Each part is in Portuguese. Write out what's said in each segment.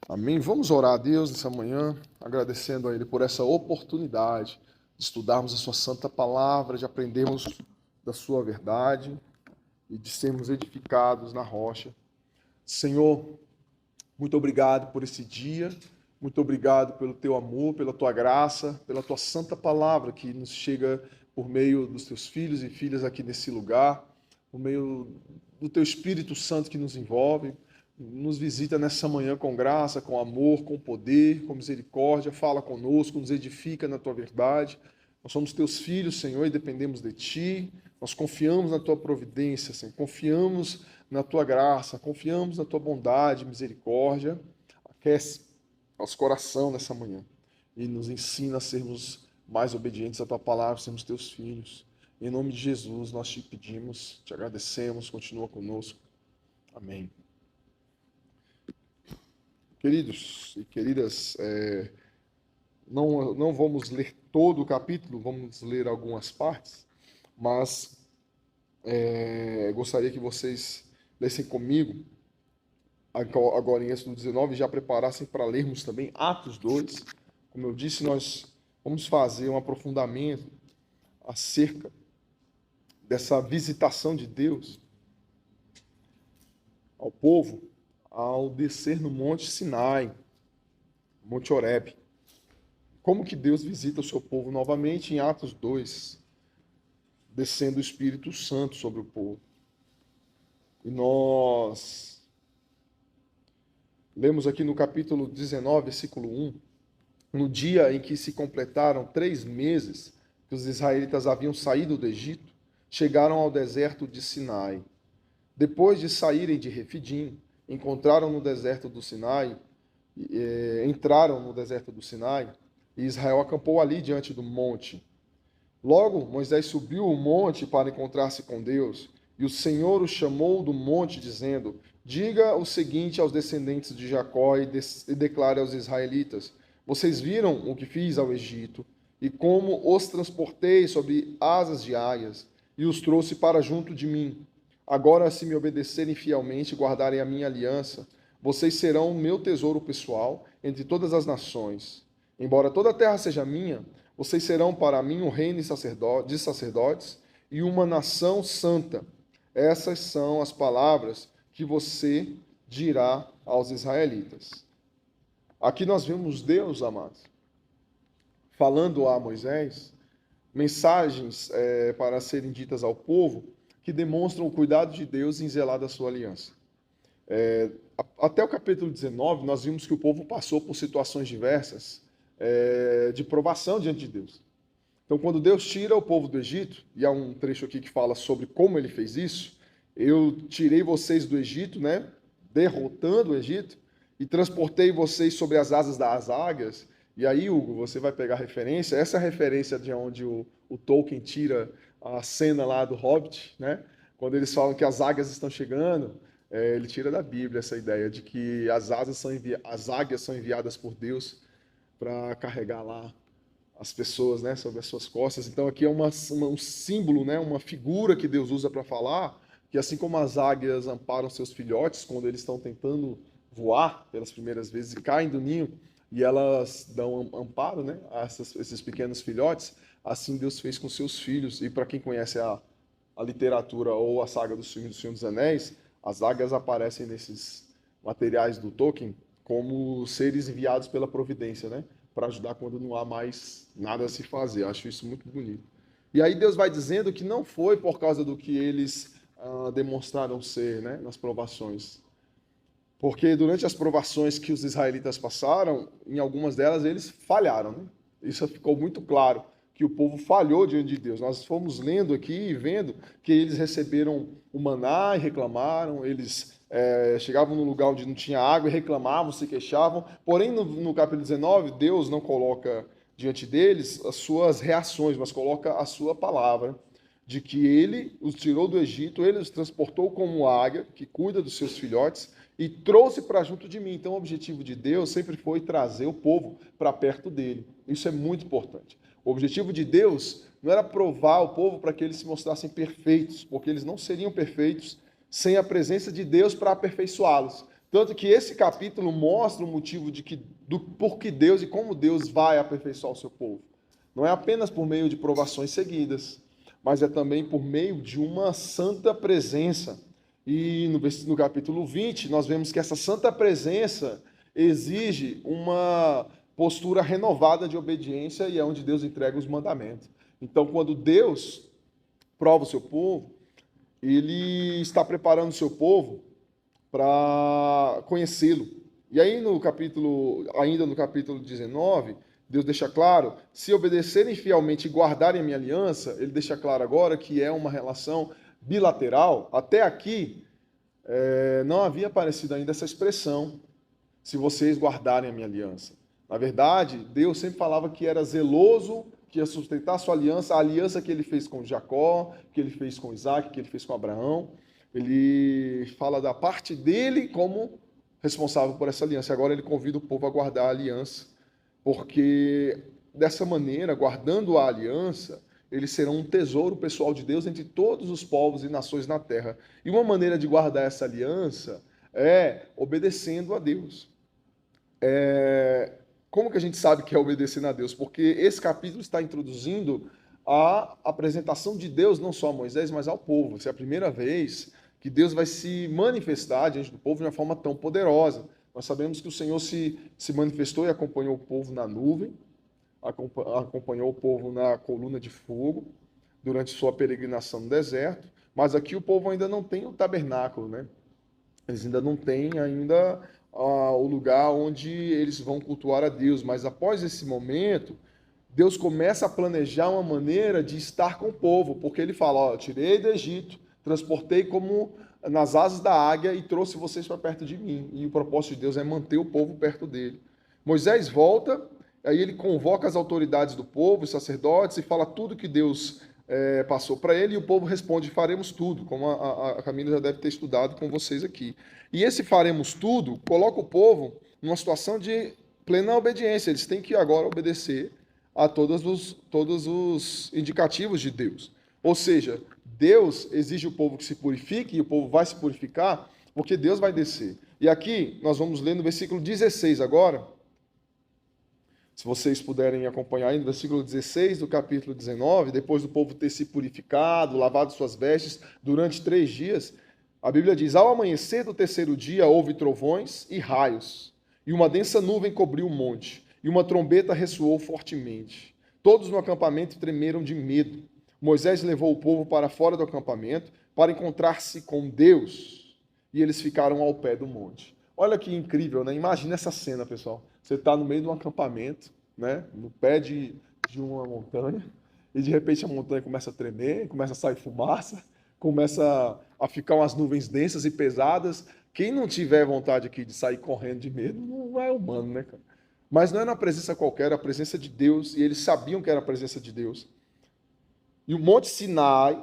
Amém? Vamos orar a Deus nessa manhã, agradecendo a Ele por essa oportunidade de estudarmos a Sua santa palavra, de aprendermos da Sua verdade e de sermos edificados na rocha. Senhor, muito obrigado por esse dia, muito obrigado pelo Teu amor, pela Tua graça, pela Tua santa palavra que nos chega por meio dos Teus filhos e filhas aqui nesse lugar, por meio do Teu Espírito Santo que nos envolve. Nos visita nessa manhã com graça, com amor, com poder, com misericórdia. Fala conosco, nos edifica na Tua verdade. Nós somos Teus filhos, Senhor, e dependemos de Ti. Nós confiamos na Tua providência, Senhor. Confiamos na Tua graça, confiamos na Tua bondade, misericórdia. Aquece nosso coração nessa manhã e nos ensina a sermos mais obedientes à Tua palavra, sermos Teus filhos. Em nome de Jesus, nós Te pedimos, Te agradecemos, continua conosco. Amém. Queridos e queridas, não vamos ler todo o capítulo, vamos ler algumas partes, mas gostaria que vocês lessem comigo, agora em Êxodo 19, já preparassem para lermos também Atos 2. Como eu disse, nós vamos fazer um aprofundamento acerca dessa visitação de Deus ao povo, ao descer no Monte Sinai, Monte Horebe. Como que Deus visita o seu povo novamente em Atos 2, descendo o Espírito Santo sobre o povo. E nós lemos aqui no capítulo 19, versículo 1, no dia em que se completaram 3 meses que os israelitas haviam saído do Egito, chegaram ao deserto de Sinai. Depois de saírem de Refidim, entraram no deserto do Sinai, e Israel acampou ali diante do monte. Logo, Moisés subiu o monte para encontrar-se com Deus, e o Senhor o chamou do monte, dizendo: diga o seguinte aos descendentes de Jacó e declare aos israelitas: vocês viram o que fiz ao Egito, e como os transportei sobre asas de águias, e os trouxe para junto de mim. Agora, se me obedecerem fielmente e guardarem a minha aliança, vocês serão o meu tesouro pessoal entre todas as nações. Embora toda a terra seja minha, vocês serão para mim um reino de sacerdotes e uma nação santa. Essas são as palavras que você dirá aos israelitas. Aqui nós vemos Deus, amados, falando a Moisés, mensagens para serem ditas ao povo, que demonstram o cuidado de Deus em zelar da sua aliança. Até o capítulo 19, nós vimos que o povo passou por situações diversas de provação diante de Deus. Então, quando Deus tira o povo do Egito, e há um trecho aqui que fala sobre como ele fez isso: eu tirei vocês do Egito, né, derrotando o Egito, e transportei vocês sobre as asas das águias. E aí, Hugo, você vai pegar a referência, essa é a referência de onde o Tolkien tira a cena lá do Hobbit, né? Quando eles falam que as águias estão chegando, ele tira da Bíblia essa ideia de que as águias são enviadas por Deus para carregar lá as pessoas, né, sobre as suas costas. Então aqui é um símbolo, né, uma figura que Deus usa para falar que, assim como as águias amparam seus filhotes quando eles estão tentando voar pelas primeiras vezes e caem do ninho, e elas dão amparo, né, a esses pequenos filhotes, assim Deus fez com seus filhos. E para quem conhece a literatura ou a saga do Senhor dos Anéis, as águias aparecem nesses materiais do Tolkien como seres enviados pela providência, né, para ajudar quando não há mais nada a se fazer. Acho isso muito bonito. E aí Deus vai dizendo que não foi por causa do que eles demonstraram ser, né, nas provações. Porque durante as provações que os israelitas passaram, em algumas delas eles falharam, né? Isso ficou muito claro, que o povo falhou diante de Deus. Nós fomos lendo aqui e vendo que eles receberam o maná e reclamaram, eles chegavam num lugar onde não tinha água e reclamavam, se queixavam. Porém, no capítulo 19, Deus não coloca diante deles as suas reações, mas coloca a sua palavra, de que ele os tirou do Egito, ele os transportou como águia, que cuida dos seus filhotes, e trouxe para junto de mim. Então, o objetivo de Deus sempre foi trazer o povo para perto dele. Isso é muito importante. O objetivo de Deus não era provar o povo para que eles se mostrassem perfeitos, porque eles não seriam perfeitos sem a presença de Deus para aperfeiçoá-los. Tanto que esse capítulo mostra o motivo do porquê Deus e como Deus vai aperfeiçoar o seu povo. Não é apenas por meio de provações seguidas, mas é também por meio de uma santa presença. E no capítulo 20, nós vemos que essa santa presença exige uma postura renovada de obediência e é onde Deus entrega os mandamentos. Então, quando Deus prova o seu povo, ele está preparando o seu povo para conhecê-lo. E aí ainda no capítulo 19, Deus deixa claro, se obedecerem fielmente e guardarem a minha aliança, ele deixa claro agora que é uma relação bilateral. Até aqui, não havia aparecido ainda essa expressão, se vocês guardarem a minha aliança. Na verdade, Deus sempre falava que era zeloso, que ia sustentar a sua aliança, a aliança que ele fez com Jacó, que ele fez com Isaac, que ele fez com Abraão. Ele fala da parte dele como responsável por essa aliança. Agora ele convida o povo a guardar a aliança, porque dessa maneira, guardando a aliança, eles serão um tesouro pessoal de Deus entre todos os povos e nações na terra. E uma maneira de guardar essa aliança é obedecendo a Deus. Como que a gente sabe que é obedecendo a Deus? Porque esse capítulo está introduzindo a apresentação de Deus não só a Moisés, mas ao povo. Essa é a primeira vez que Deus vai se manifestar diante do povo de uma forma tão poderosa. Nós sabemos que o Senhor se manifestou e acompanhou o povo na nuvem, acompanhou o povo na coluna de fogo, durante sua peregrinação no deserto, mas aqui o povo ainda não tem o tabernáculo, né? Eles ainda não têm ainda o lugar onde eles vão cultuar a Deus, mas após esse momento, Deus começa a planejar uma maneira de estar com o povo, porque ele fala, ó, tirei do Egito, transportei como nas asas da águia e trouxe vocês para perto de mim. E o propósito de Deus é manter o povo perto dele. Moisés volta, aí ele convoca as autoridades do povo, os sacerdotes, e fala tudo que Deus passou para ele, e o povo responde, faremos tudo, como a Camila já deve ter estudado com vocês aqui. E esse faremos tudo coloca o povo numa situação de plena obediência. Eles têm que agora obedecer a todos os indicativos de Deus. Ou seja, Deus exige o povo que se purifique, e o povo vai se purificar, porque Deus vai descer. E aqui nós vamos ler no versículo 16 agora, se vocês puderem acompanhar aí, no versículo 16 do capítulo 19, depois do povo ter se purificado, lavado suas vestes durante 3 dias, a Bíblia diz, ao amanhecer do terceiro dia houve trovões e raios, e uma densa nuvem cobriu o monte, e uma trombeta ressoou fortemente. Todos no acampamento tremeram de medo. Moisés levou o povo para fora do acampamento para encontrar-se com Deus, e eles ficaram ao pé do monte. Olha que incrível, né? Imagina essa cena, pessoal. Você está no meio de um acampamento, né? No pé de uma montanha, e de repente a montanha começa a tremer, começa a sair fumaça, começa a ficar umas nuvens densas e pesadas. Quem não tiver vontade aqui de sair correndo de medo, não é humano, né, cara? Mas não era uma presença qualquer, era a presença de Deus, e eles sabiam que era a presença de Deus. E o Monte Sinai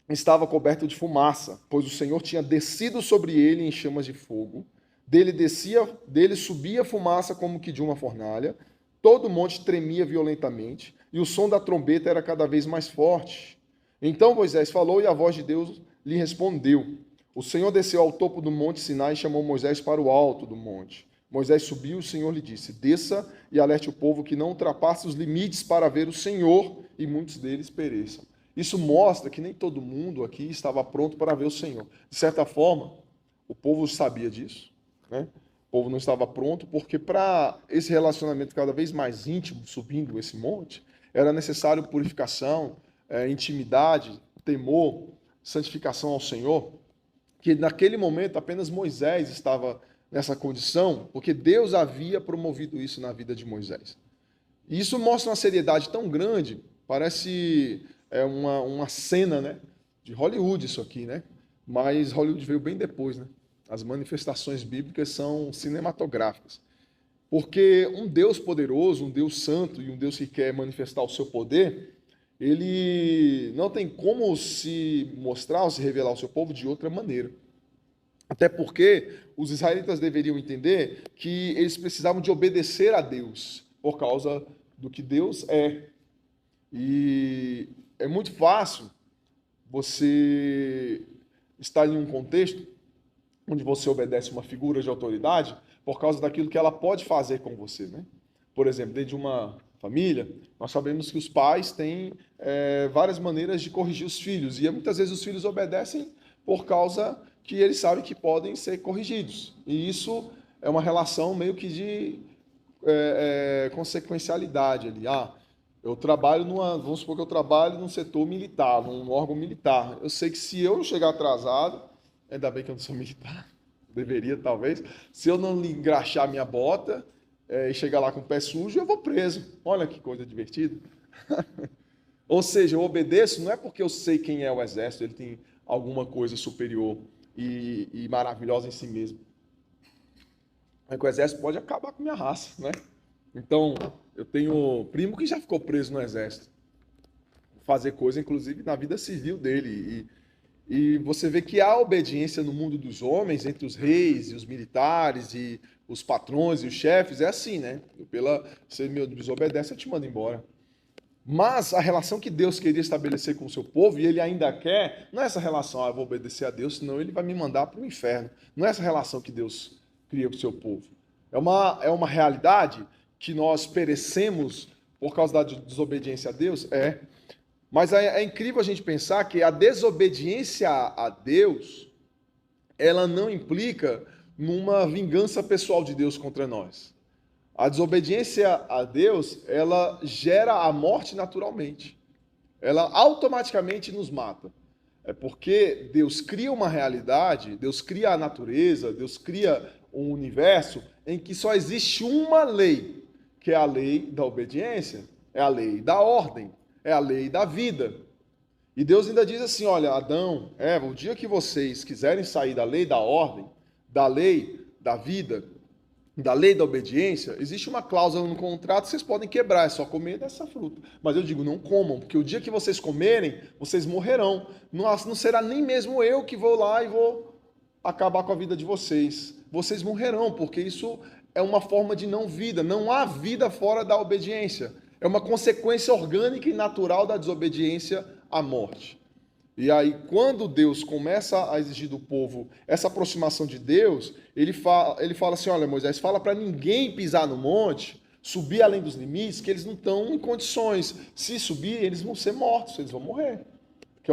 estava coberto de fumaça, pois o Senhor tinha descido sobre ele em chamas de fogo. Dele subia fumaça como que de uma fornalha. Todo o monte tremia violentamente, e o som da trombeta era cada vez mais forte. Então Moisés falou, e a voz de Deus lhe respondeu. O Senhor desceu ao topo do monte Sinai e chamou Moisés para o alto do monte. Moisés subiu e o Senhor lhe disse, desça e alerte o povo que não ultrapasse os limites para ver o Senhor, e muitos deles pereçam. Isso mostra que nem todo mundo aqui estava pronto para ver o Senhor. De certa forma, o povo sabia disso, né? O povo não estava pronto, porque para esse relacionamento cada vez mais íntimo, subindo esse monte, era necessário purificação, intimidade, temor, santificação ao Senhor, que naquele momento apenas Moisés estava nessa condição, porque Deus havia promovido isso na vida de Moisés. E isso mostra uma seriedade tão grande, parece uma cena, né, de Hollywood isso aqui, né? Mas Hollywood veio bem depois, né? As manifestações bíblicas são cinematográficas. Porque um Deus poderoso, um Deus santo e um Deus que quer manifestar o seu poder, ele não tem como se mostrar ou se revelar ao seu povo de outra maneira. Até porque os israelitas deveriam entender que eles precisavam de obedecer a Deus por causa do que Deus é. E é muito fácil você estar em um contexto onde você obedece uma figura de autoridade por causa daquilo que ela pode fazer com você, né? Por exemplo, dentro de uma família, nós sabemos que os pais têm várias maneiras de corrigir os filhos, e muitas vezes os filhos obedecem por causa que eles sabem que podem ser corrigidos. E isso é uma relação meio que de consequencialidade ali. Eu trabalho vamos supor que eu trabalho num setor militar, num órgão militar. Eu sei que se eu chegar atrasado, ainda bem que eu não sou militar, deveria talvez, se eu não engraxar minha bota e chegar lá com o pé sujo, eu vou preso. Olha que coisa divertida. Ou seja, eu obedeço não é porque eu sei quem é o exército, ele tem alguma coisa superior e maravilhosa em si mesmo. É que o exército pode acabar com minha raça, né? Então, eu tenho primo que já ficou preso no exército. Fazer coisa, inclusive, na vida civil dele. E você vê que há obediência no mundo dos homens, entre os reis e os militares e os patrões e os chefes, é assim, né? Você me desobedece, eu te mando embora. Mas a relação que Deus queria estabelecer com o seu povo, e ele ainda quer, não é essa relação, eu vou obedecer a Deus, senão ele vai me mandar para o inferno. Não é essa relação que Deus cria para o seu povo. É uma realidade que nós perecemos por causa da desobediência a Deus? Mas é incrível a gente pensar que a desobediência a Deus, ela não implica numa vingança pessoal de Deus contra nós. A desobediência a Deus, ela gera a morte naturalmente. Ela automaticamente nos mata. É porque Deus cria uma realidade, Deus cria a natureza, Deus cria um universo em que só existe uma lei, que é a lei da obediência, é a lei da ordem, é a lei da vida. E Deus ainda diz assim, olha, Adão, Eva, o dia que vocês quiserem sair da lei da ordem, da lei da vida, da lei da obediência, existe uma cláusula no contrato, vocês podem quebrar, é só comer dessa fruta. Mas eu digo, não comam, porque o dia que vocês comerem, vocês morrerão. Não será nem mesmo eu que vou lá e vou acabar com a vida de vocês. Vocês morrerão, porque isso é uma forma de não vida. Não há vida fora da obediência. É uma consequência orgânica e natural da desobediência à morte. E aí, quando Deus começa a exigir do povo essa aproximação de Deus, ele fala assim, olha, Moisés, fala para ninguém pisar no monte, subir além dos limites, que eles não estão em condições. Se subir, eles vão ser mortos, eles vão morrer. Que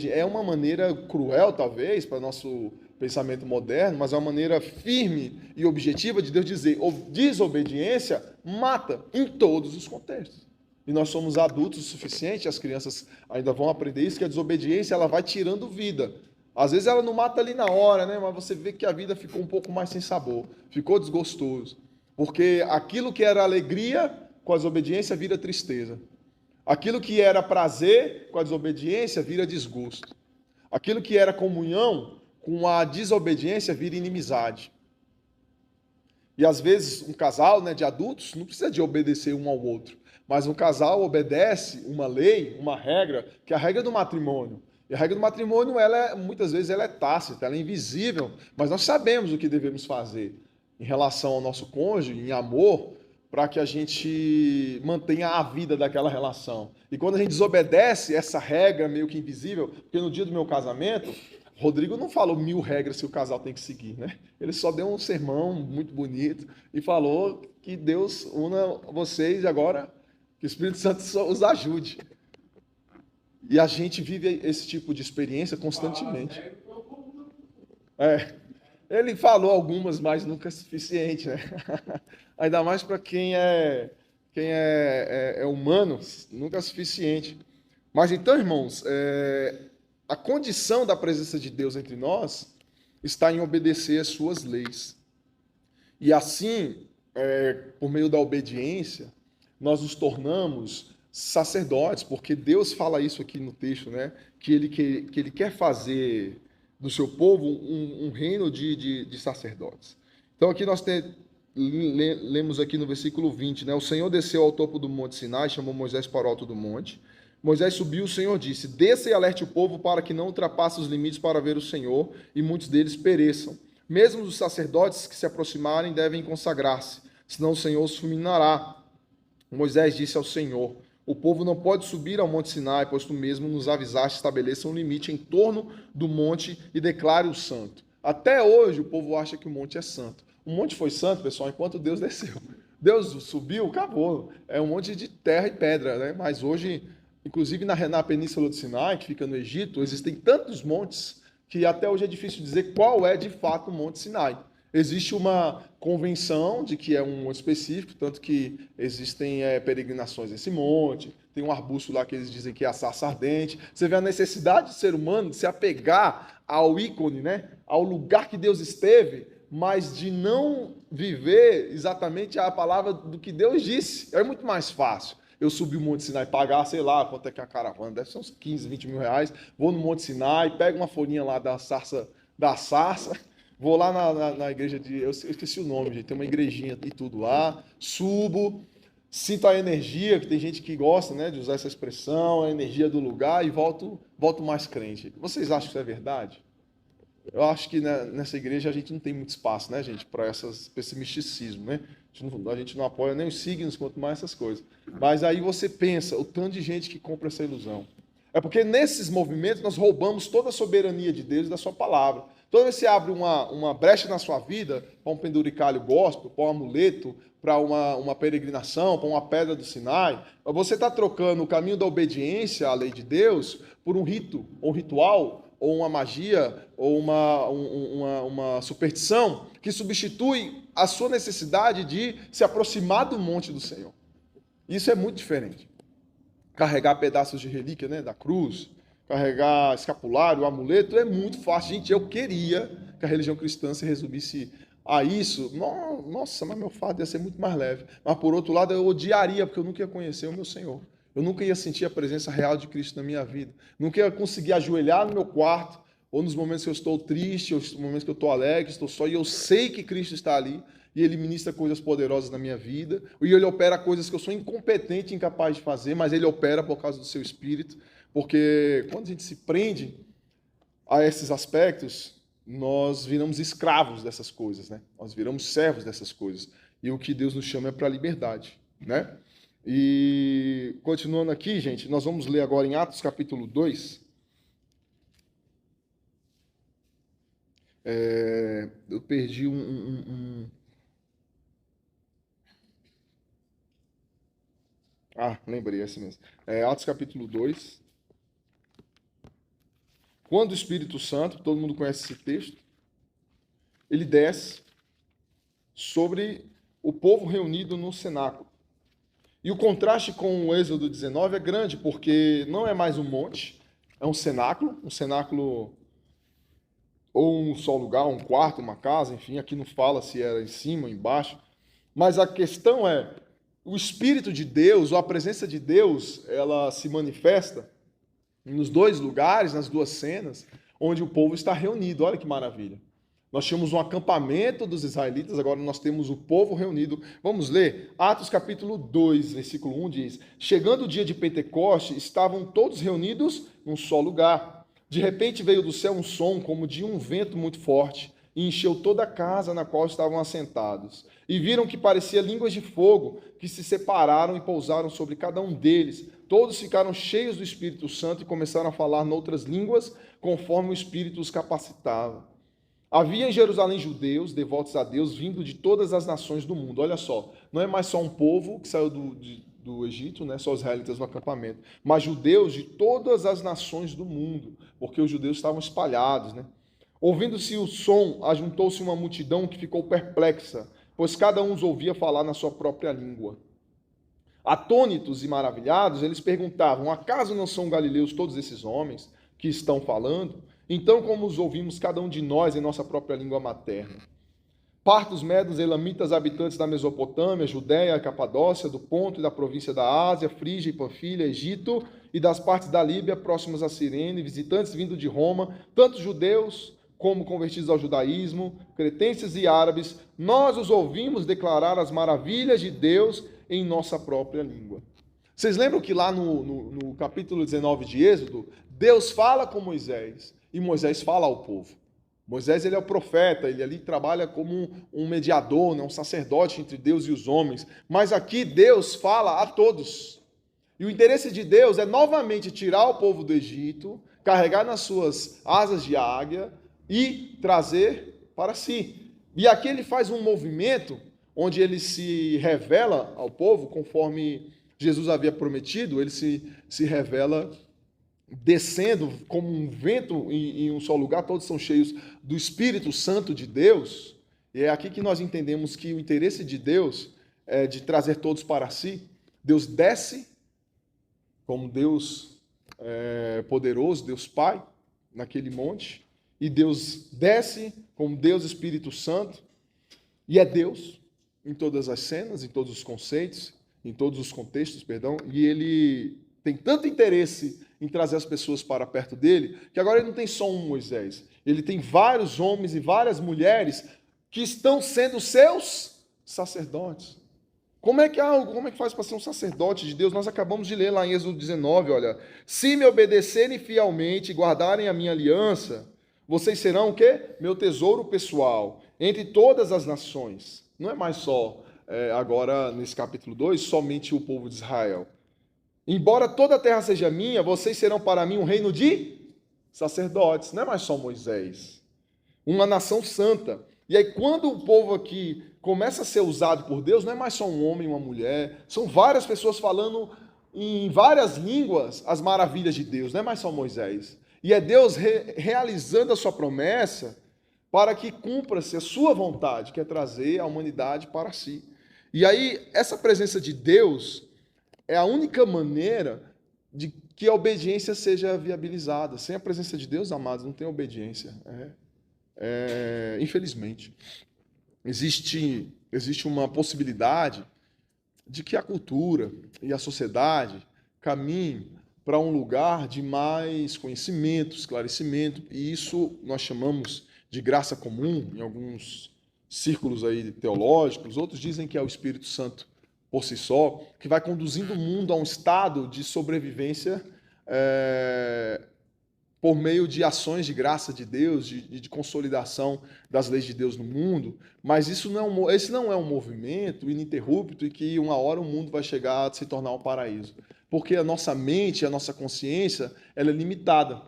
é uma maneira cruel, talvez, para nosso pensamento moderno, mas é uma maneira firme e objetiva de Deus dizer, desobediência mata em todos os contextos. E nós somos adultos o suficiente, as crianças ainda vão aprender isso, que a desobediência ela vai tirando vida. Às vezes ela não mata ali na hora, né? Mas você vê que a vida ficou um pouco mais sem sabor, ficou desgostoso. Porque aquilo que era alegria, com a desobediência, vira tristeza. Aquilo que era prazer, com a desobediência, vira desgosto. Aquilo que era comunhão, com a desobediência, vira inimizade. E às vezes um casal, né, de adultos não precisa de obedecer um ao outro. Mas um casal obedece uma lei, uma regra, que é a regra do matrimônio. E a regra do matrimônio, muitas vezes, ela é tácita, ela é invisível, mas nós sabemos o que devemos fazer em relação ao nosso cônjuge, em amor, para que a gente mantenha a vida daquela relação. E quando a gente desobedece essa regra meio que invisível, porque no dia do meu casamento, Rodrigo não falou 1000 regras que o casal tem que seguir, né? Ele só deu um sermão muito bonito e falou que Deus una vocês agora, que o Espírito Santo os ajude. E a gente vive esse tipo de experiência constantemente. Ele falou algumas, mas nunca é suficiente, né? Ainda mais para quem é humano, nunca é suficiente. Mas então, irmãos, a condição da presença de Deus entre nós está em obedecer às suas leis. E assim, por meio da obediência, nós nos tornamos sacerdotes, porque Deus fala isso aqui no texto, né? Que ele quer fazer do seu povo um reino de sacerdotes. Então aqui nós lemos aqui no versículo 20, né? O Senhor desceu ao topo do monte Sinai, chamou Moisés para o alto do monte. Moisés subiu, o Senhor disse, desça e alerte o povo para que não ultrapasse os limites para ver o Senhor, e muitos deles pereçam. Mesmo os sacerdotes que se aproximarem devem consagrar-se, senão o Senhor os fulminará. Moisés disse ao Senhor, o povo não pode subir ao monte Sinai, pois tu mesmo nos avisaste, estabeleça um limite em torno do monte e declare-o santo. Até hoje o povo acha que o monte é santo. O monte foi santo, pessoal, enquanto Deus desceu. Deus subiu, acabou. É um monte de terra e pedra, né? Mas hoje, inclusive na Península do Sinai, que fica no Egito, existem tantos montes que até hoje é difícil dizer qual é de fato o Monte Sinai. Existe uma convenção de que é um monte específico, tanto que existem peregrinações nesse monte, tem um arbusto lá que eles dizem que é a sarça ardente. Você vê a necessidade do ser humano de se apegar ao ícone, né? Ao lugar que Deus esteve, mas de não viver exatamente a palavra do que Deus disse. É muito mais fácil eu subir o Monte Sinai, pagar, sei lá, quanto é que é a caravana, deve ser uns 15, 20 mil reais, vou no Monte Sinai, pego uma folhinha lá da sarça, vou lá na igreja eu esqueci o nome, gente, tem uma igrejinha e tudo lá, subo, sinto a energia, que tem gente que gosta, né, de usar essa expressão, a energia do lugar, e volto mais crente. Vocês acham que isso é verdade? Eu acho que nessa igreja a gente não tem muito espaço, né, gente, para esse misticismo, né? A gente não apoia nem os signos, quanto mais essas coisas. Mas aí você pensa, o tanto de gente que compra essa ilusão. É porque nesses movimentos nós roubamos toda a soberania de Deus e da sua palavra. Toda vez que você abre uma brecha na sua vida, para um penduricalho gospel, para um amuleto, para uma peregrinação, para uma pedra do Sinai, você está trocando o caminho da obediência à lei de Deus por um rito, ou um ritual, ou uma magia, ou uma superstição que substitui a sua necessidade de se aproximar do monte do Senhor. Isso é muito diferente. Carregar pedaços de relíquia, né, da cruz, carregar escapulário, amuleto, é muito fácil. Gente, eu queria que a religião cristã se resumisse a isso. Nossa, mas meu fardo ia ser muito mais leve. Mas, por outro lado, eu odiaria, porque eu nunca ia conhecer o meu Senhor. Eu nunca ia sentir a presença real de Cristo na minha vida. Nunca ia conseguir ajoelhar no meu quarto, ou nos momentos que eu estou triste, ou nos momentos que eu estou alegre, estou só, e eu sei que Cristo está ali, e Ele ministra coisas poderosas na minha vida, e Ele opera coisas que eu sou incompetente e incapaz de fazer, mas Ele opera por causa do seu Espírito, porque quando a gente se prende a esses aspectos, nós viramos escravos dessas coisas, né? Nós viramos servos dessas coisas. E o que Deus nos chama é para a liberdade, né? E continuando aqui, gente, nós vamos ler agora em Atos capítulo 2. Eu perdi lembrei, é assim mesmo. Atos capítulo 2. Quando o Espírito Santo, todo mundo conhece esse texto, ele desce sobre o povo reunido no cenáculo. E o contraste com o Êxodo 19 é grande, porque não é mais um monte, é um cenáculo ou um só lugar, um quarto, uma casa, enfim, aqui não fala se era em cima ou embaixo, mas a questão é, o Espírito de Deus, ou a presença de Deus, ela se manifesta nos dois lugares, nas duas cenas, onde o povo está reunido. Olha que maravilha. Nós tínhamos um acampamento dos israelitas, agora nós temos o povo reunido. Vamos ler? Atos capítulo 2, versículo 1 diz: Chegando o dia de Pentecoste, estavam todos reunidos num só lugar. De repente veio do céu um som como de um vento muito forte, e encheu toda a casa na qual estavam assentados. E viram que parecia línguas de fogo, que se separaram e pousaram sobre cada um deles. Todos ficaram cheios do Espírito Santo e começaram a falar noutras línguas, conforme o Espírito os capacitava. Havia em Jerusalém judeus, devotos a Deus, vindo de todas as nações do mundo. Olha só, não é mais só um povo que saiu do Egito, né, só os israelitas no acampamento, mas judeus de todas as nações do mundo, porque os judeus estavam espalhados, né? Ouvindo-se o som, ajuntou-se uma multidão que ficou perplexa, pois cada um os ouvia falar na sua própria língua. Atônitos e maravilhados, eles perguntavam: acaso não são galileus todos esses homens que estão falando? Então, como os ouvimos cada um de nós em nossa própria língua materna? Partos, medos, elamitas, habitantes da Mesopotâmia, Judéia, Capadócia, do Ponto e da província da Ásia, Frígia e Panfilha, Egito e das partes da Líbia próximas a Cirene, visitantes vindo de Roma, tanto judeus como convertidos ao judaísmo, cretenses e árabes, nós os ouvimos declarar as maravilhas de Deus em nossa própria língua. Vocês lembram que lá no capítulo 19 de Êxodo, Deus fala com Moisés e Moisés fala ao povo. Moisés, ele é o profeta, ele ali trabalha como um mediador, né, um sacerdote entre Deus e os homens. Mas aqui Deus fala a todos. E o interesse de Deus é novamente tirar o povo do Egito, carregar nas suas asas de águia e trazer para si. E aqui ele faz um movimento onde ele se revela ao povo, conforme Jesus havia prometido, ele se revela descendo como um vento em um só lugar, todos são cheios do Espírito Santo de Deus. E é aqui que nós entendemos que o interesse de Deus é de trazer todos para si. Deus desce como Deus poderoso, Deus Pai, naquele monte, e Deus desce como Deus Espírito Santo, e é Deus em todas as cenas, em todos os conceitos, em todos os contextos, perdão, e ele tem tanto interesse em trazer as pessoas para perto dele, que agora ele não tem só um Moisés, ele tem vários homens e várias mulheres que estão sendo seus sacerdotes. Como é que faz para ser um sacerdote de Deus? Nós acabamos de ler lá em Êxodo 19, olha, se me obedecerem fielmente e guardarem a minha aliança, vocês serão o quê? Meu tesouro pessoal, entre todas as nações. Não é mais só, agora nesse capítulo 2, somente o povo de Israel. Embora toda a terra seja minha, vocês serão para mim um reino de sacerdotes. Não é mais só Moisés. Uma nação santa. E aí quando o povo aqui começa a ser usado por Deus, não é mais só um homem e uma mulher. São várias pessoas falando em várias línguas as maravilhas de Deus. Não é mais só Moisés. E é Deus realizando a sua promessa para que cumpra-se a sua vontade, que é trazer a humanidade para si. E aí, essa presença de Deus é a única maneira de que a obediência seja viabilizada. Sem a presença de Deus, amados, não tem obediência. Infelizmente. Existe uma possibilidade de que a cultura e a sociedade caminhem para um lugar de mais conhecimento, esclarecimento, e isso nós chamamos de graça comum, em alguns círculos aí teológicos. Outros dizem que é o Espírito Santo por si só, que vai conduzindo o mundo a um estado de sobrevivência por meio de ações de graça de Deus, de consolidação das leis de Deus no mundo. Mas esse não é um movimento ininterrupto e que uma hora o mundo vai chegar a se tornar um paraíso. Porque a nossa mente, a nossa consciência, ela é limitada.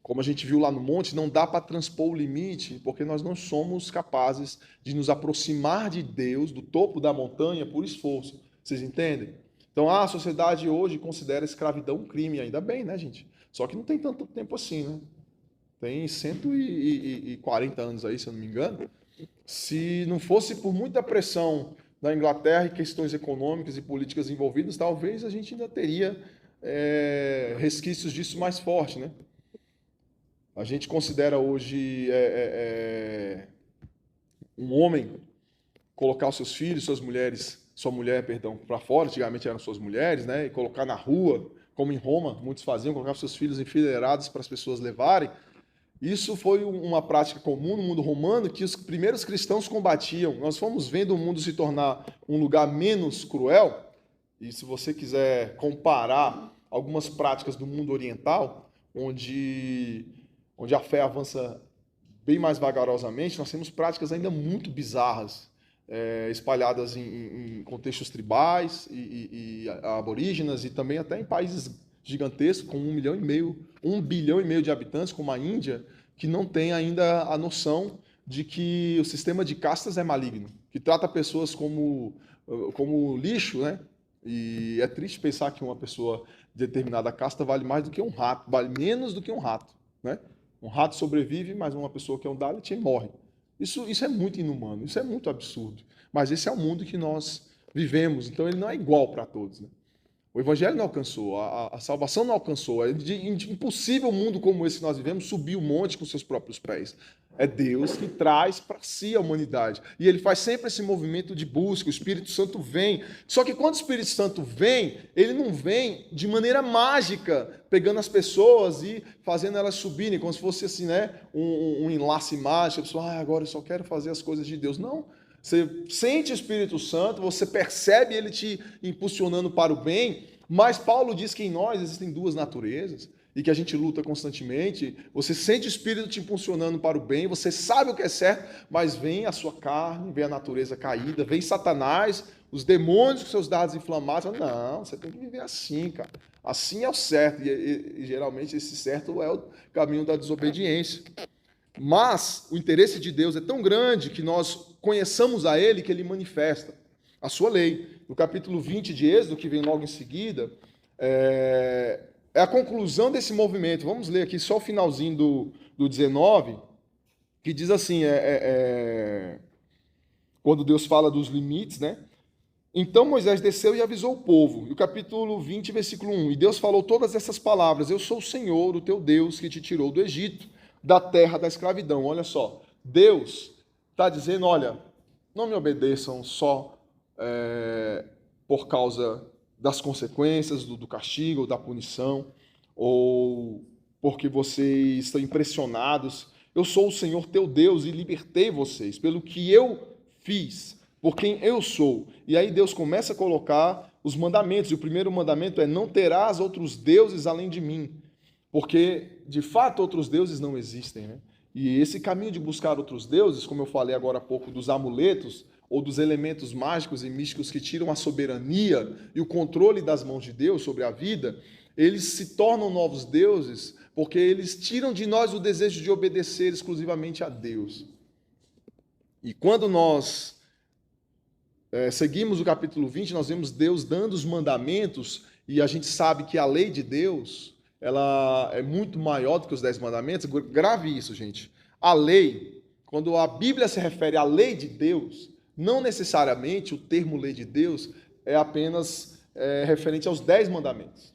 Como a gente viu lá no monte, não dá para transpor o limite, porque nós não somos capazes de nos aproximar de Deus, do topo da montanha, por esforço. Vocês entendem? Então, a sociedade hoje considera a escravidão um crime, ainda bem, né, gente? Só que não tem tanto tempo assim, né? Tem 140 anos aí, se eu não me engano. Se não fosse por muita pressão da Inglaterra e questões econômicas e políticas envolvidas, talvez a gente ainda teria resquícios disso mais forte, né? A gente considera hoje um homem colocar os seus filhos, sua mulher, para fora, antigamente eram suas mulheres, né? E colocar na rua, como em Roma, muitos faziam, colocar seus filhos enfileirados para as pessoas levarem. Isso foi uma prática comum no mundo romano que os primeiros cristãos combatiam. Nós fomos vendo o mundo se tornar um lugar menos cruel, e se você quiser comparar algumas práticas do mundo oriental, onde a fé avança bem mais vagarosamente, nós temos práticas ainda muito bizarras, espalhadas em contextos tribais e aborígenas, e também até em países gigantescos, com 1,5 bilhão de habitantes, como a Índia, que não tem ainda a noção de que o sistema de castas é maligno, que trata pessoas como lixo, né? E é triste pensar que uma pessoa de determinada casta vale mais do que um rato, vale menos do que um rato, né? Um rato sobrevive, mas uma pessoa que é um Dalit morre. Isso é muito inumano, isso é muito absurdo. Mas esse é o mundo que nós vivemos, então ele não é igual para todos, né? O Evangelho não alcançou, a salvação não alcançou. É impossível um mundo como esse que nós vivemos subir o monte com seus próprios pés. É Deus que traz para si a humanidade. E ele faz sempre esse movimento de busca, o Espírito Santo vem. Só que quando o Espírito Santo vem, ele não vem de maneira mágica, pegando as pessoas e fazendo elas subirem, como se fosse assim, né, um enlace mágico. A pessoa, agora eu só quero fazer as coisas de Deus. Não. Você sente o Espírito Santo, você percebe ele te impulsionando para o bem, mas Paulo diz que em nós existem duas naturezas e que a gente luta constantemente. Você sente o Espírito te impulsionando para o bem, você sabe o que é certo, mas vem a sua carne, vem a natureza caída, vem Satanás, os demônios com seus dados inflamados. Não, você tem que viver assim, cara. Assim é o certo, e geralmente esse certo é o caminho da desobediência. Mas o interesse de Deus é tão grande que nós conheçamos a Ele, que Ele manifesta a sua lei. No capítulo 20 de Êxodo, que vem logo em seguida, é a conclusão desse movimento. Vamos ler aqui só o finalzinho do 19, que diz assim, quando Deus fala dos limites, né? Então Moisés desceu e avisou o povo. E o capítulo 20, versículo 1. E Deus falou todas essas palavras: Eu sou o Senhor, o teu Deus, que te tirou do Egito, da terra da escravidão. Olha só, Deus está dizendo, olha, não me obedeçam só por causa das consequências, do castigo, ou da punição, ou porque vocês estão impressionados. Eu sou o Senhor teu Deus e libertei vocês pelo que eu fiz, por quem eu sou. E aí Deus começa a colocar os mandamentos. E o primeiro mandamento é: não terás outros deuses além de mim. Porque, de fato, outros deuses não existem, né? E esse caminho de buscar outros deuses, como eu falei agora há pouco dos amuletos, ou dos elementos mágicos e místicos que tiram a soberania e o controle das mãos de Deus sobre a vida, eles se tornam novos deuses porque eles tiram de nós o desejo de obedecer exclusivamente a Deus. E quando nós seguimos o capítulo 20, nós vemos Deus dando os mandamentos, e a gente sabe que a lei de Deus, ela é muito maior do que os 10 mandamentos. Grave isso, gente. A lei, quando a Bíblia se refere à lei de Deus, não necessariamente o termo lei de Deus é apenas referente aos 10 mandamentos.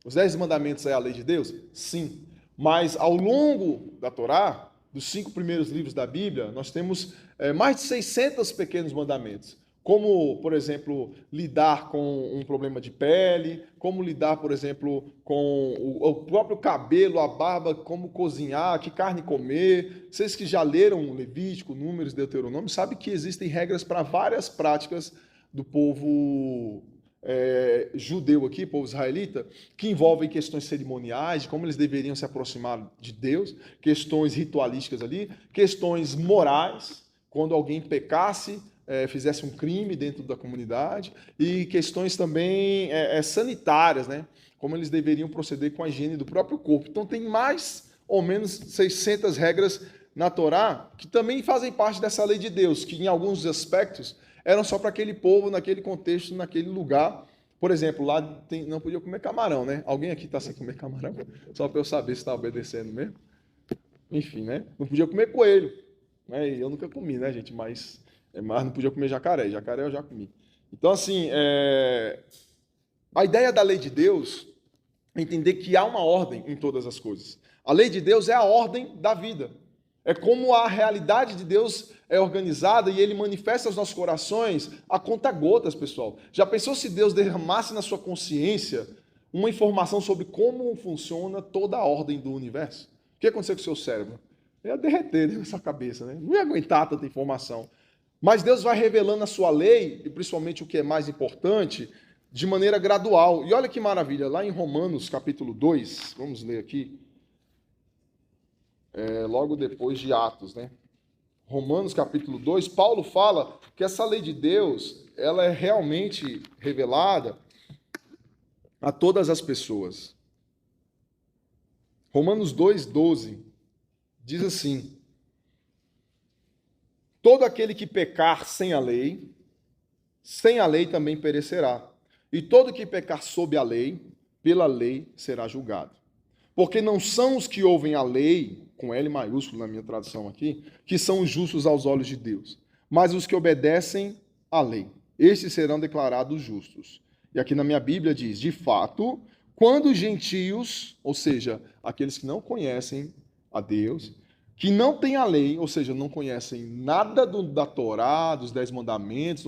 Os 10 mandamentos é a lei de Deus? Sim. Mas ao longo da Torá, dos 5 primeiros livros da Bíblia, nós temos mais de 600 pequenos mandamentos. Como, por exemplo, lidar com um problema de pele, como lidar, por exemplo, com o próprio cabelo, a barba, como cozinhar, que carne comer. Vocês que já leram Levítico, Números, Deuteronômio, sabem que existem regras para várias práticas do povo judeu aqui, povo israelita, que envolvem questões cerimoniais, de como eles deveriam se aproximar de Deus, questões ritualísticas ali, questões morais, quando alguém pecasse, fizesse um crime dentro da comunidade, e questões também sanitárias, né? Como eles deveriam proceder com a higiene do próprio corpo. Então tem mais ou menos 600 regras na Torá que também fazem parte dessa lei de Deus, que em alguns aspectos eram só para aquele povo, naquele contexto, naquele lugar. Por exemplo, lá não podia comer camarão, né? Alguém aqui está sem comer camarão? Só para eu saber se está obedecendo mesmo. Enfim, né? Não podia comer coelho. Né? Eu nunca comi, né, gente? Mas não podia comer jacaré. Jacaré eu já comi. Então, assim, a ideia da lei de Deus é entender que há uma ordem em todas as coisas. A lei de Deus é a ordem da vida. É como a realidade de Deus é organizada e ele manifesta aos nossos corações a conta-gotas, pessoal. Já pensou se Deus derramasse na sua consciência uma informação sobre como funciona toda a ordem do universo? O que ia acontecer com o seu cérebro? Ia derreter na sua cabeça, né? Não ia aguentar tanta informação. Mas Deus vai revelando a sua lei, e principalmente o que é mais importante, de maneira gradual. E olha que maravilha, lá em Romanos capítulo 2, vamos ler aqui, logo depois de Atos, né? Romanos capítulo 2, Paulo fala que essa lei de Deus, ela é realmente revelada a todas as pessoas. Romanos 2:12 diz assim: todo aquele que pecar sem a lei também perecerá. E todo que pecar sob a lei, pela lei será julgado. Porque não são os que ouvem a lei, com L maiúsculo na minha tradução aqui, que são os justos aos olhos de Deus, mas os que obedecem à lei. Estes serão declarados justos. E aqui na minha Bíblia diz: de fato, quando os gentios, ou seja, aqueles que não conhecem a Deus, que não têm a lei, ou seja, não conhecem nada da Torá, dos 10 mandamentos,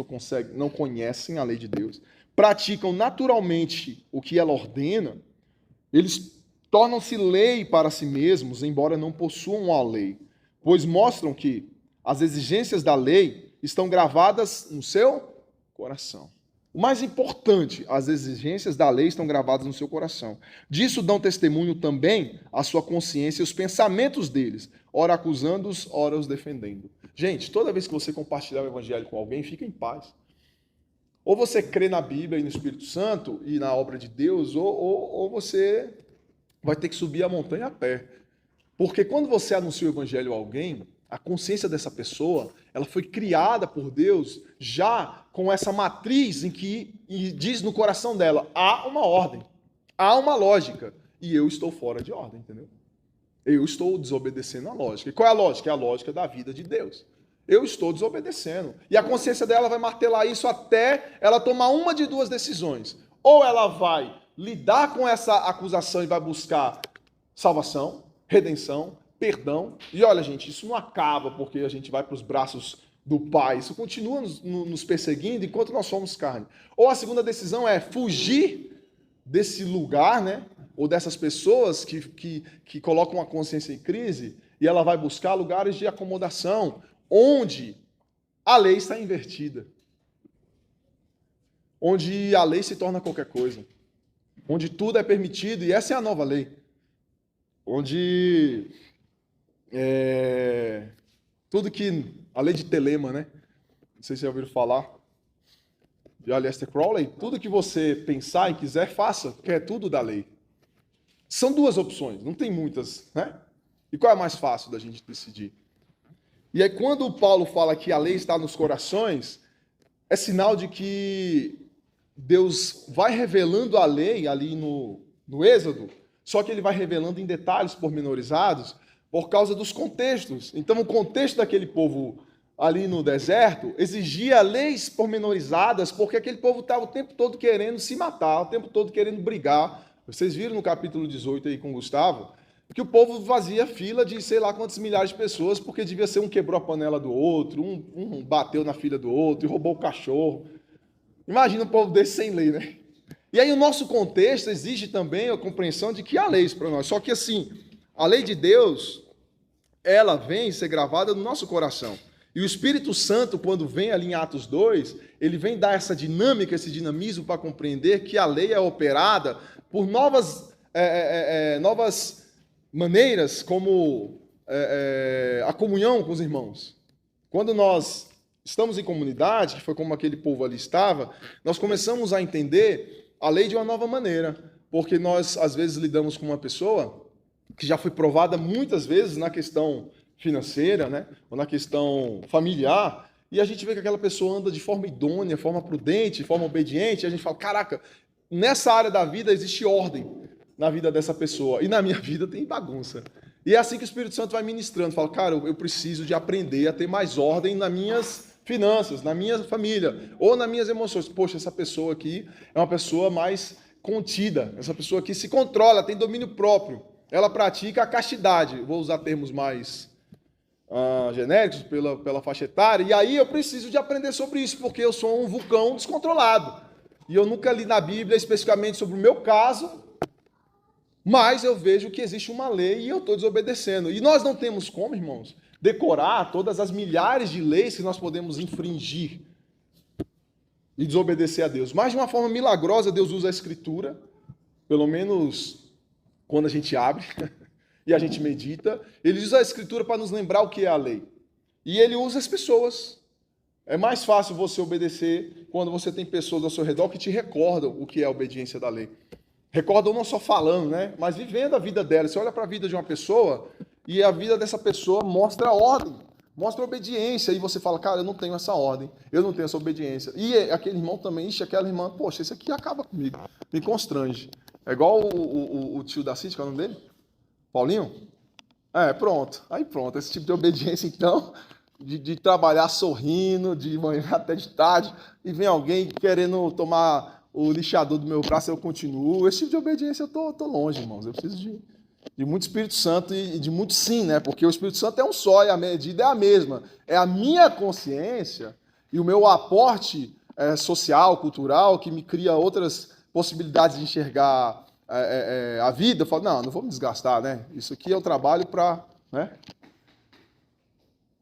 não conhecem a lei de Deus, praticam naturalmente o que ela ordena, eles tornam-se lei para si mesmos, embora não possuam a lei, pois mostram que as exigências da lei estão gravadas no seu coração. O mais importante, as exigências da lei estão gravadas no seu coração. Disso dão testemunho também a sua consciência e os pensamentos deles, ora acusando-os, ora os defendendo. Gente, toda vez que você compartilhar o evangelho com alguém, fica em paz. Ou você crê na Bíblia e no Espírito Santo e na obra de Deus, ou você vai ter que subir a montanha a pé. Porque quando você anuncia o evangelho a alguém, a consciência dessa pessoa, ela foi criada por Deus já com essa matriz em que e diz no coração dela, há uma ordem, há uma lógica, e eu estou fora de ordem, entendeu? Eu estou desobedecendo a lógica. E qual é a lógica? É a lógica da vida de Deus. Eu estou desobedecendo. E a consciência dela vai martelar isso até ela tomar uma de duas decisões. Ou ela vai lidar com essa acusação e vai buscar salvação, redenção, perdão. E olha, gente, isso não acaba porque a gente vai para os braços do Pai. Isso continua nos perseguindo enquanto nós somos carne. Ou a segunda decisão é fugir desse lugar, né? Ou dessas pessoas que colocam a consciência em crise, e ela vai buscar lugares de acomodação, onde a lei está invertida. Onde a lei se torna qualquer coisa. Onde tudo é permitido, e essa é a nova lei. Onde tudo que... A lei de Telema, né? Não sei se já ouviram falar. De Aleister Crowley. Tudo que você pensar e quiser, faça, porque é tudo da lei. São duas opções, não tem muitas, né? E qual é a mais fácil da gente decidir? E aí, quando o Paulo fala que a lei está nos corações, é sinal de que Deus vai revelando a lei ali no Êxodo, só que ele vai revelando em detalhes pormenorizados por causa dos contextos. Então, o contexto daquele povo ali no deserto exigia leis pormenorizadas, porque aquele povo estava o tempo todo querendo se matar, o tempo todo querendo brigar. Vocês viram no capítulo 18 aí com o Gustavo, que o povo fazia fila de sei lá quantas milhares de pessoas, porque devia ser um quebrou a panela do outro, um bateu na filha do outro e roubou o cachorro. Imagina um povo desse sem lei, né? E aí o nosso contexto exige também a compreensão de que há leis para nós. Só que assim, a lei de Deus, ela vem ser gravada no nosso coração. E o Espírito Santo, quando vem ali em Atos 2, ele vem dar essa dinâmica, esse dinamismo para compreender que a lei é operada por novas maneiras, como a comunhão com os irmãos. Quando nós estamos em comunidade, que foi como aquele povo ali estava, nós começamos a entender a lei de uma nova maneira, porque nós, às vezes, lidamos com uma pessoa que já foi provada muitas vezes na questão financeira, né, ou na questão familiar, e a gente vê que aquela pessoa anda de forma idônea, forma prudente, forma obediente, e a gente fala, caraca, nessa área da vida existe ordem na vida dessa pessoa, e na minha vida tem bagunça. E é assim que o Espírito Santo vai ministrando, fala, cara, eu preciso de aprender a ter mais ordem nas minhas finanças, na minha família, ou nas minhas emoções. Poxa, essa pessoa aqui é uma pessoa mais contida, essa pessoa aqui se controla, tem domínio próprio, ela pratica a castidade, vou usar termos mais genéricos pela faixa etária, e aí eu preciso de aprender sobre isso, porque eu sou um vulcão descontrolado. E eu nunca li na Bíblia especificamente sobre o meu caso, mas eu vejo que existe uma lei e eu estou desobedecendo. E nós não temos como, irmãos, decorar todas as milhares de leis que nós podemos infringir e desobedecer a Deus. Mas de uma forma milagrosa, Deus usa a Escritura, pelo menos quando a gente abre e a gente medita, ele usa a Escritura para nos lembrar o que é a lei. E ele usa as pessoas. É mais fácil você obedecer quando você tem pessoas ao seu redor que te recordam o que é a obediência da lei. Recordam não só falando, né, mas vivendo a vida dela. Você olha para a vida de uma pessoa e a vida dessa pessoa mostra a ordem, mostra a obediência. E você fala, cara, eu não tenho essa ordem, eu não tenho essa obediência. E aquele irmão também, aquela irmã, poxa, isso aqui acaba comigo, me constrange. É igual o tio da City, qual é o nome dele? Paulinho? Pronto. Aí pronto, esse tipo de obediência, então, de trabalhar sorrindo, de manhã até de tarde, e vem alguém querendo tomar o lixador do meu braço, eu continuo. Esse tipo de obediência eu tô longe, irmãos. Eu preciso de muito Espírito Santo e de muito sim, né? Porque o Espírito Santo é um só e a medida é a mesma. É a minha consciência e o meu aporte social, cultural, que me cria outras possibilidades de enxergar a vida. Eu falo, não vou me desgastar, né? Isso aqui é o trabalho para... né?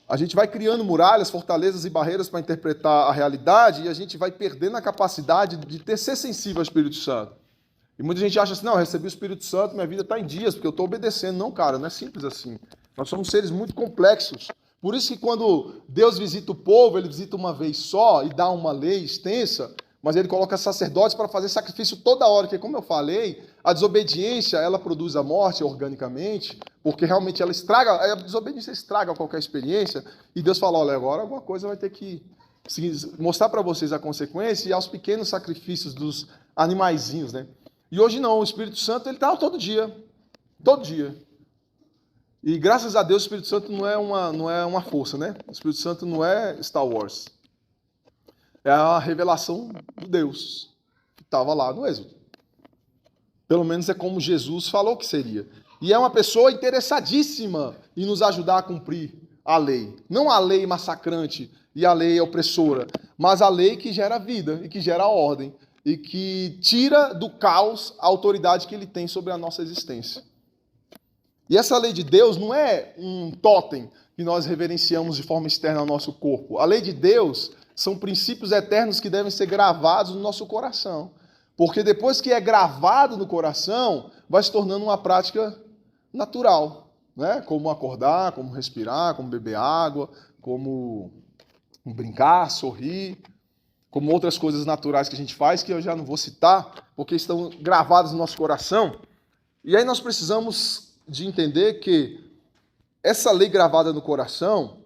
A gente vai criando muralhas, fortalezas e barreiras para interpretar a realidade e a gente vai perdendo a capacidade de ser sensível ao Espírito Santo. E muita gente acha assim, não, eu recebi o Espírito Santo, minha vida está em dias, porque eu estou obedecendo. Não, cara, não é simples assim. Nós somos seres muito complexos. Por isso que quando Deus visita o povo, ele visita uma vez só e dá uma lei extensa, mas ele coloca sacerdotes para fazer sacrifício toda hora, porque como eu falei, A desobediência, ela produz a morte organicamente, porque realmente ela estraga, a desobediência estraga qualquer experiência, e Deus fala, olha, agora alguma coisa vai ter que mostrar para vocês a consequência e aos pequenos sacrifícios dos animaizinhos, né? E hoje não, o Espírito Santo, ele está todo dia. Todo dia. E graças a Deus o Espírito Santo não é uma força, né? O Espírito Santo não é Star Wars. É a revelação de Deus, que estava lá no Êxodo. Pelo menos é como Jesus falou que seria. E é uma pessoa interessadíssima em nos ajudar a cumprir a lei. Não a lei massacrante e a lei opressora, mas a lei que gera vida e que gera ordem e que tira do caos a autoridade que ele tem sobre a nossa existência. E essa lei de Deus não é um totem que nós reverenciamos de forma externa ao nosso corpo. A lei de Deus são princípios eternos que devem ser gravados no nosso coração. Porque depois que é gravado no coração, vai se tornando uma prática natural, né? Como acordar, como respirar, como beber água, como brincar, sorrir, como outras coisas naturais que a gente faz, que eu já não vou citar, porque estão gravadas no nosso coração. E aí nós precisamos de entender que essa lei gravada no coração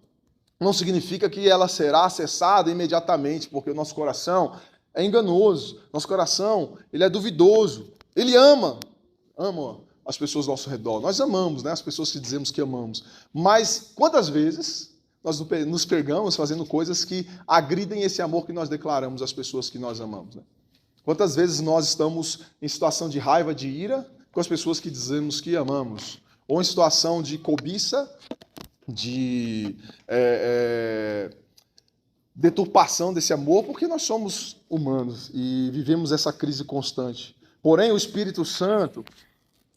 não significa que ela será acessada imediatamente, porque o nosso coração é enganoso, nosso coração ele é duvidoso, ele ama as pessoas ao nosso redor. Nós amamos, né, as pessoas que dizemos que amamos, mas quantas vezes nós nos pegamos fazendo coisas que agridem esse amor que nós declaramos às pessoas que nós amamos, né? Quantas vezes nós estamos em situação de raiva, de ira, com as pessoas que dizemos que amamos, ou em situação de cobiça, de deturpação desse amor, porque nós somos humanos e vivemos essa crise constante. Porém, o Espírito Santo,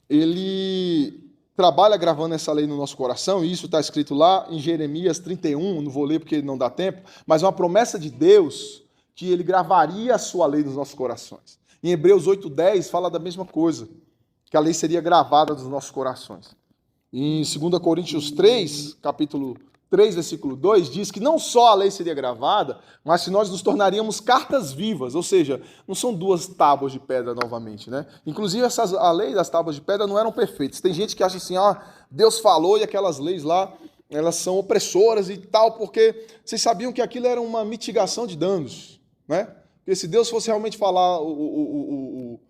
ele trabalha gravando essa lei no nosso coração, e isso está escrito lá em Jeremias 31, não vou ler porque não dá tempo, mas é uma promessa de Deus que ele gravaria a sua lei nos nossos corações. Em Hebreus 8:10 fala da mesma coisa, que a lei seria gravada nos nossos corações. Em 2 Coríntios 3, capítulo 3, versículo 2, diz que não só a lei seria gravada, mas que nós nos tornaríamos cartas vivas, ou seja, não são duas tábuas de pedra novamente, né? Inclusive, a lei das tábuas de pedra não eram perfeitas. Tem gente que acha assim, Deus falou e aquelas leis lá, elas são opressoras e tal, porque vocês sabiam que aquilo era uma mitigação de danos, né? Porque se Deus fosse realmente falar o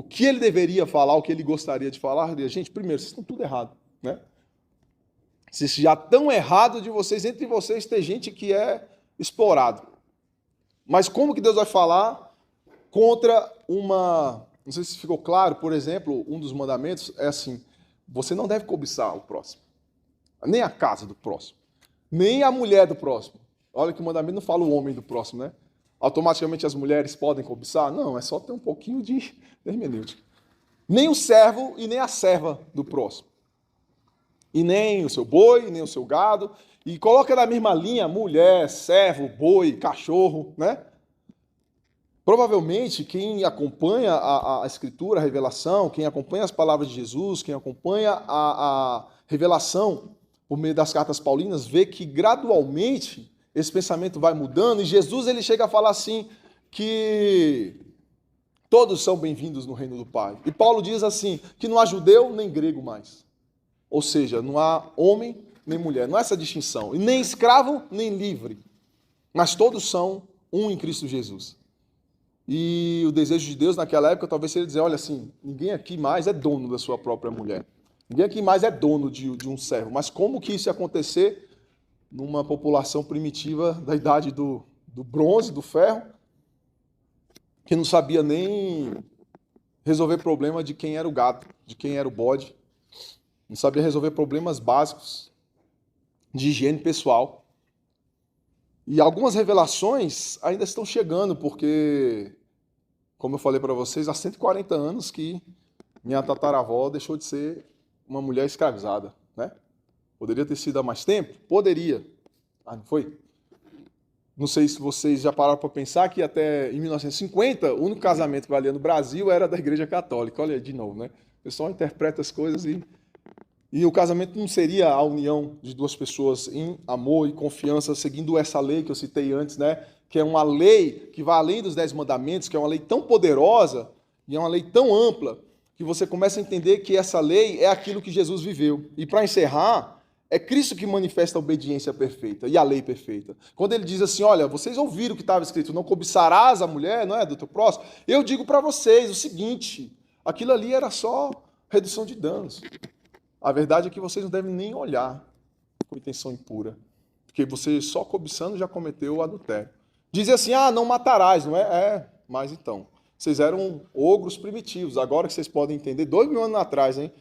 que ele deveria falar, o que ele gostaria de falar, gente, primeiro, vocês estão tudo errado, né? Vocês já estão errados de vocês, entre vocês ter gente que é explorado. Mas como que Deus vai falar contra uma... Não sei se ficou claro, por exemplo, um dos mandamentos é assim, você não deve cobiçar o próximo, nem a casa do próximo, nem a mulher do próximo. Olha que o mandamento não fala o homem do próximo, né? Automaticamente as mulheres podem cobiçar? Não, é só ter um pouquinho de hermenêutica. Nem o servo e nem a serva do próximo. E nem o seu boi, nem o seu gado. E coloca na mesma linha mulher, servo, boi, cachorro, né? Provavelmente quem acompanha a Escritura, a revelação, quem acompanha as palavras de Jesus, quem acompanha a revelação por meio das cartas paulinas, vê que gradualmente esse pensamento vai mudando, e Jesus ele chega a falar assim, que todos são bem-vindos no reino do Pai. E Paulo diz assim, que não há judeu nem grego mais. Ou seja, não há homem nem mulher, não há essa distinção. E nem escravo nem livre, mas todos são um em Cristo Jesus. E o desejo de Deus naquela época talvez seria dizer, olha assim, ninguém aqui mais é dono da sua própria mulher. Ninguém aqui mais é dono de um servo. Mas como que isso ia acontecer numa população primitiva da idade do bronze, do ferro, que não sabia nem resolver problema de quem era o gado, de quem era o bode, não sabia resolver problemas básicos de higiene pessoal. E algumas revelações ainda estão chegando, porque, como eu falei para vocês, há 140 anos que minha tataravó deixou de ser uma mulher escravizada, né? Poderia ter sido há mais tempo? Poderia. Ah, não foi? Não sei se vocês já pararam para pensar que até em 1950, o único casamento que valia no Brasil era da Igreja Católica. Olha aí de novo, né? O pessoal interpreta as coisas e o casamento não seria a união de duas pessoas em amor e confiança, seguindo essa lei que eu citei antes, né? Que é uma lei que vai além dos 10 mandamentos, que é uma lei tão poderosa e é uma lei tão ampla, que você começa a entender que essa lei é aquilo que Jesus viveu. E para encerrar, é Cristo que manifesta a obediência perfeita e a lei perfeita. Quando ele diz assim, olha, vocês ouviram o que estava escrito, não cobiçarás a mulher, não é, do teu próximo? Eu digo para vocês o seguinte, aquilo ali era só redução de danos. A verdade é que vocês não devem nem olhar com intenção impura, porque você só cobiçando já cometeu o adultério. Diz assim, não matarás, não é? Mas então, vocês eram ogros primitivos, agora que vocês podem entender, 2000 anos atrás, hein?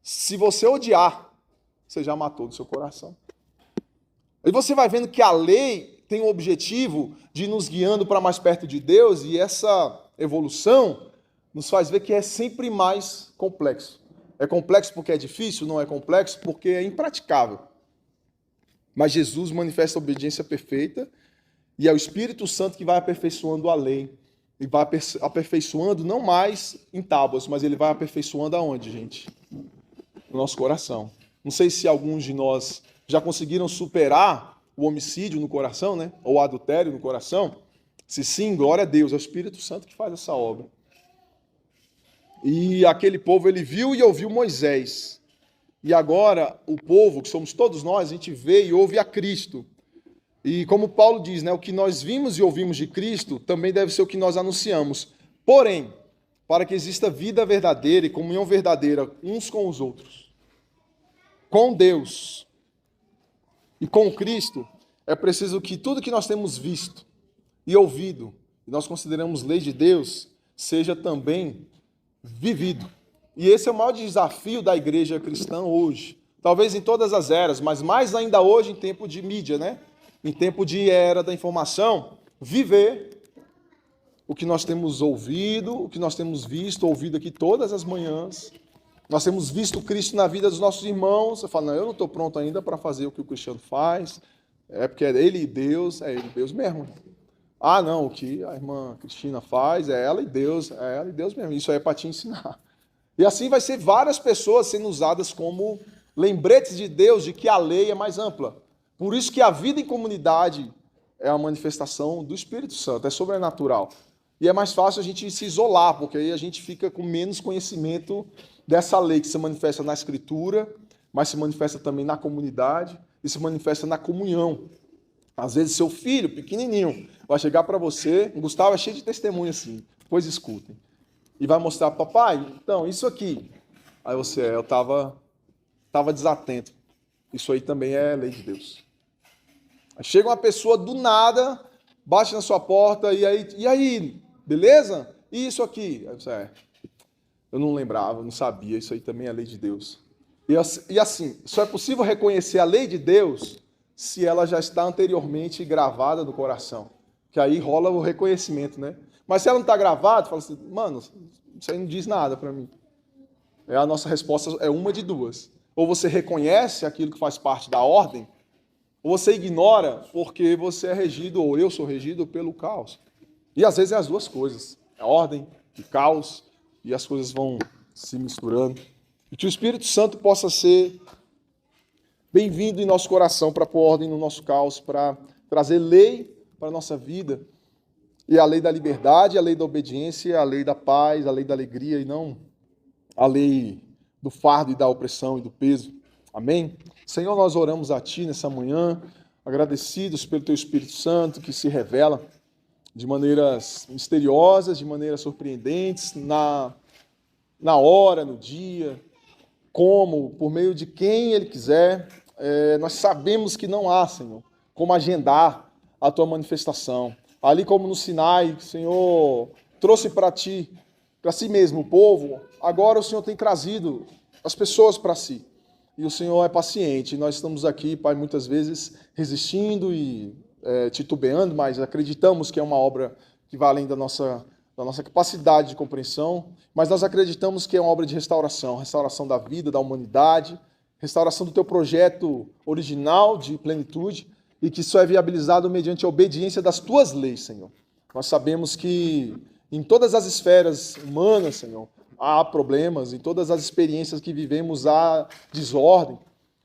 Se você odiar, você já matou do seu coração. E você vai vendo que a lei tem o objetivo de nos guiando para mais perto de Deus, e essa evolução nos faz ver que é sempre mais complexo. É complexo porque é difícil? Não é complexo porque é impraticável. Mas Jesus manifesta a obediência perfeita e é o Espírito Santo que vai aperfeiçoando a lei. E vai aperfeiçoando não mais em tábuas, mas ele vai aperfeiçoando aonde, gente? No nosso coração. Não sei se alguns de nós já conseguiram superar o homicídio no coração, né? Ou o adultério no coração. Se sim, glória a Deus, é o Espírito Santo que faz essa obra. E aquele povo, ele viu e ouviu Moisés. E agora, o povo, que somos todos nós, a gente vê e ouve a Cristo. E como Paulo diz, né, o que nós vimos e ouvimos de Cristo também deve ser o que nós anunciamos. Porém, para que exista vida verdadeira e comunhão verdadeira uns com os outros, com Deus e com Cristo, é preciso que tudo que nós temos visto e ouvido, e nós consideramos lei de Deus, seja também vivido. E esse é o maior desafio da igreja cristã hoje. Talvez em todas as eras, mas mais ainda hoje em tempo de mídia, né? Em tempo de era da informação, viver o que nós temos ouvido, o que nós temos visto, ouvido aqui todas as manhãs. Nós temos visto Cristo na vida dos nossos irmãos. Você fala, não, eu não estou pronto ainda para fazer o que o Cristiano faz. É porque é ele e Deus mesmo. Ah, não, o que a irmã Cristina faz é ela e Deus mesmo. Isso aí é para te ensinar. E assim vai ser várias pessoas sendo usadas como lembretes de Deus de que a lei é mais ampla. Por isso que a vida em comunidade é a manifestação do Espírito Santo, é sobrenatural. E é mais fácil a gente se isolar, porque aí a gente fica com menos conhecimento dessa lei que se manifesta na Escritura, mas se manifesta também na comunidade e se manifesta na comunhão. Às vezes seu filho, pequenininho, vai chegar para você, o Gustavo é cheio de testemunho assim, depois escutem, e vai mostrar, papai, então, isso aqui. Aí você, eu estava desatento. Isso aí também é lei de Deus. Aí chega uma pessoa do nada, bate na sua porta, e aí, beleza? E isso aqui? Aí você, eu não lembrava, não sabia, isso aí também é lei de Deus. E assim, só é possível reconhecer a lei de Deus se ela já está anteriormente gravada no coração. Que aí rola o reconhecimento, né? Mas se ela não está gravada, fala assim, mano, isso aí não diz nada para mim. A nossa resposta é uma de duas. Ou você reconhece aquilo que faz parte da ordem, ou você ignora porque você é regido, ou eu sou regido pelo caos. E às vezes é as duas coisas. É ordem e caos, e as coisas vão se misturando. E que o Espírito Santo possa ser bem-vindo em nosso coração para pôr ordem no nosso caos, para trazer lei para a nossa vida. E a lei da liberdade, a lei da obediência, a lei da paz, a lei da alegria, e não a lei do fardo e da opressão e do peso. Amém? Senhor, nós oramos a Ti nessa manhã, agradecidos pelo Teu Espírito Santo, que se revela de maneiras misteriosas, de maneiras surpreendentes, na hora, no dia, como, por meio de quem Ele quiser. Nós sabemos que não há, Senhor, como agendar a Tua manifestação. Ali como no Sinai, Senhor, trouxe para Ti, para si mesmo, o povo, agora o Senhor tem trazido as pessoas para si. E o Senhor é paciente. Nós estamos aqui, Pai, muitas vezes resistindo e titubeando, mas acreditamos que é uma obra que vai além da nossa capacidade de compreensão, mas nós acreditamos que é uma obra de restauração da vida, da humanidade, restauração do Teu projeto original de plenitude, e que isso é viabilizado mediante a obediência das Tuas leis, Senhor. Nós sabemos que em todas as esferas humanas, Senhor, há problemas, em todas as experiências que vivemos há desordem,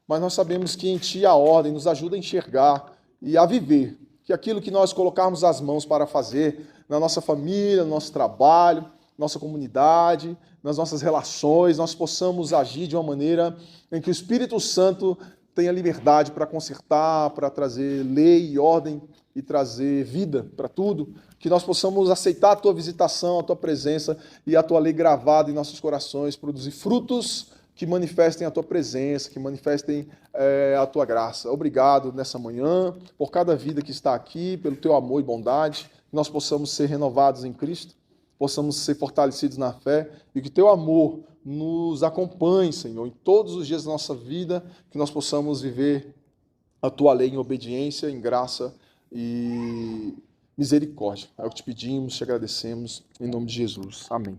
mas nós sabemos que em Ti a ordem nos ajuda a enxergar e a viver, que aquilo que nós colocarmos as mãos para fazer na nossa família, no nosso trabalho, nossa comunidade, nas nossas relações, nós possamos agir de uma maneira em que o Espírito Santo tenha liberdade para consertar, para trazer lei e ordem e trazer vida para tudo, que nós possamos aceitar a Tua visitação, a Tua presença e a Tua lei gravada em nossos corações, produzir frutos que manifestem a Tua presença, que manifestem a Tua graça. Obrigado nessa manhã, por cada vida que está aqui, pelo Teu amor e bondade, que nós possamos ser renovados em Cristo, possamos ser fortalecidos na fé e que Teu amor nos acompanhe, Senhor, em todos os dias da nossa vida, que nós possamos viver a Tua lei em obediência, em graça e misericórdia. É o que te pedimos, te agradecemos, em nome de Jesus. Amém.